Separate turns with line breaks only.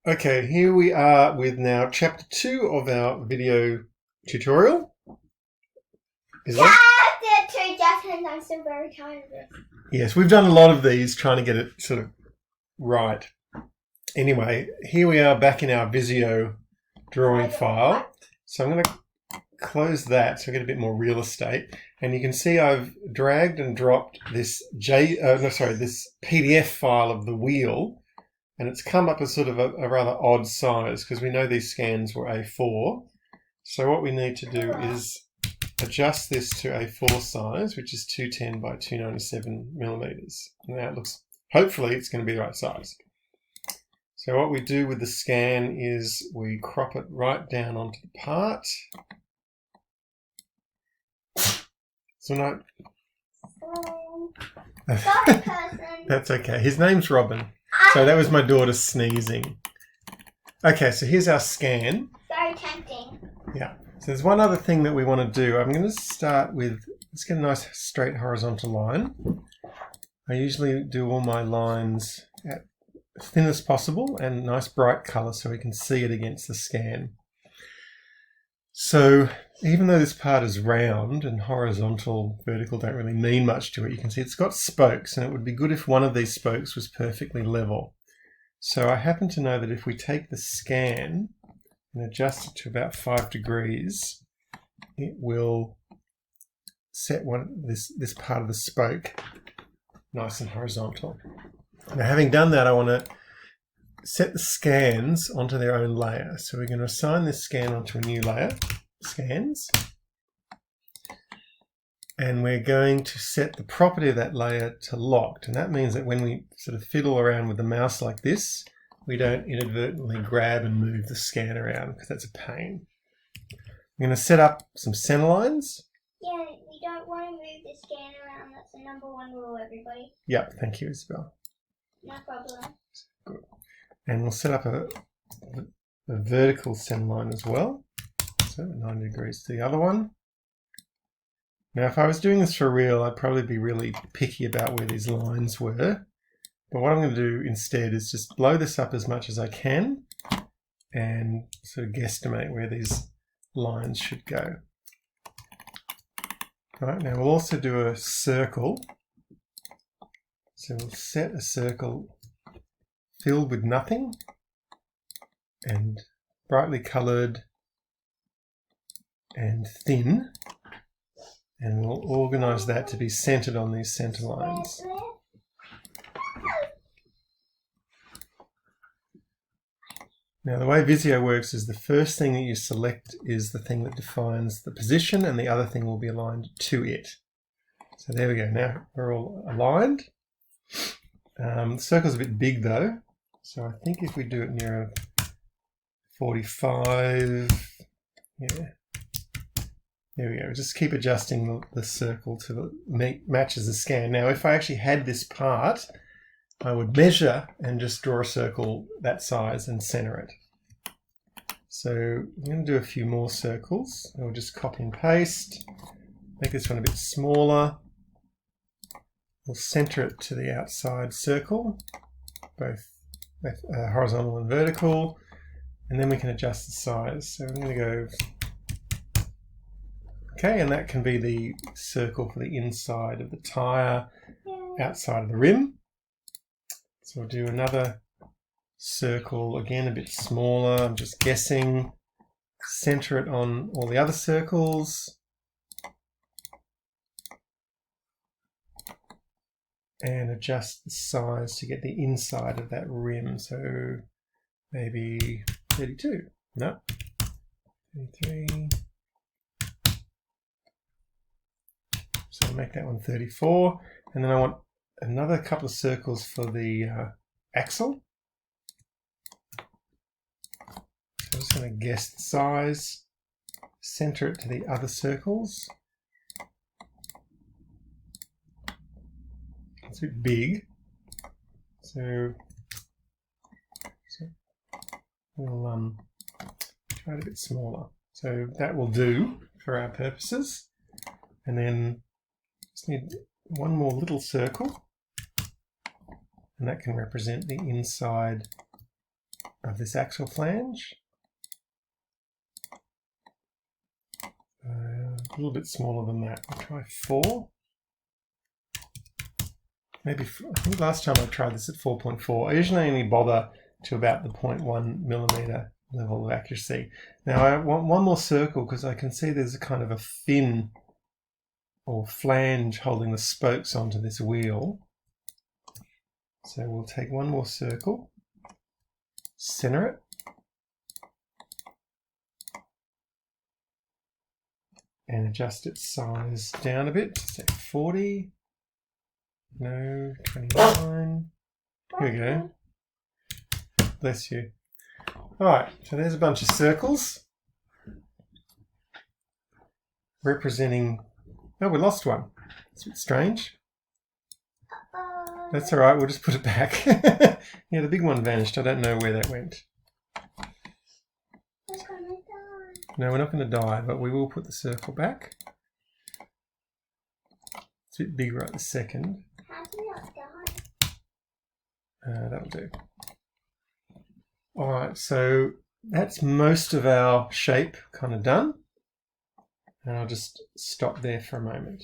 Okay, here we are with now chapter 2 of our video tutorial. Is that?
Chapter 2, Justin, I'm still very tired of this.
Yes, we've done a lot of these trying to get it sort of right. Anyway, here we are back in our Visio drawing file. So I'm going to close that so I get a bit more real estate. And you can see I've dragged and dropped this this PDF file of the wheel. And it's come up as sort of a rather odd size because we know these scans were A4. So what we need to do is adjust this to A4 size, which is 210 by 297 millimeters. Now it looks, hopefully it's going to be the right size. So what we do with the scan is we crop it right down onto the part. So no.
Sorry, person.
That's okay. His name's Robin. So that was my daughter sneezing. Okay, so here's our scan.
Very tempting.
Yeah. So there's one other thing that we want to do. I'm going to start with, let's get a nice straight horizontal line. I usually do all my lines at thin as possible and nice bright colour so we can see it against the scan. So even though this part is round and horizontal, vertical don't really mean much to it, you can see it's got spokes, and it would be good if one of these spokes was perfectly level. So I happen to know that if we take the scan and adjust it to about 5 degrees, it will set this part of the spoke nice and horizontal. Now, having done that, I want to set the scans onto their own layer. So we're going to assign this scan onto a new layer, scans, and we're going to set the property of that layer to locked. And that means that when we sort of fiddle around with the mouse like this, we don't inadvertently grab and move the scan around because that's a pain. I'm going to set up some center lines.
Yeah, we don't want to move the scan around. That's the #1 rule, everybody.
Yeah, thank you, Isabel.
No problem.
Good. And we'll set up a vertical center line as well. So 90 degrees to the other one. Now, if I was doing this for real, I'd probably be really picky about where these lines were. But what I'm going to do instead is just blow this up as much as I can and sort of guesstimate where these lines should go. All right, now we'll also do a circle. So we'll set a circle filled with nothing and brightly coloured and thin, and we'll organise that to be centred on these centre lines. Now the way Visio works is the first thing that you select is the thing that defines the position, and the other thing will be aligned to it. So there we go, now we're all aligned. The circle's a bit big though, so I think if we do it near a 45, yeah, there we go. Just keep adjusting the circle to the matches the scan. Now, if I actually had this part, I would measure and just draw a circle that size and center it. So I'm going to do a few more circles. I'll just copy and paste, make this one a bit smaller. We'll center it to the outside circle, both horizontal and vertical, and then we can adjust the size. So I'm going to go, okay, and that can be the circle for the inside of the tyre, outside of the rim. So we'll do another circle, again a bit smaller, I'm just guessing, center it on all the other circles, and adjust the size to get the inside of that rim. So maybe 32, no, 33. So I'll make that one 34, and then I want another couple of circles for the axle. So I'm just going to guess the size, center it to the other circles. It's a bit big, so we'll try it a bit smaller. So that will do for our purposes, and then just need one more little circle, and that can represent the inside of of this axle flange. A little bit smaller than that. I'll try 4. Maybe, I think last time I tried this at 4.4. I usually only bother to about the 0.1 millimeter level of accuracy. Now I want one more circle because I can see there's a kind of a fin or flange holding the spokes onto this wheel. So we'll take one more circle, center it, and adjust its size down a bit to say 40. No, 29. Here we go. Bless you. Alright, so there's a bunch of circles representing... Oh, we lost one. It's a bit strange. That's alright, we'll just put it back. Yeah, the big one vanished. I don't know where that went. No, we're not going to die, but we will put the circle back. It's a bit big right this second.
How do you not die?
That'll do. Alright, so that's most of our shape kind of done. And I'll just stop there for a moment.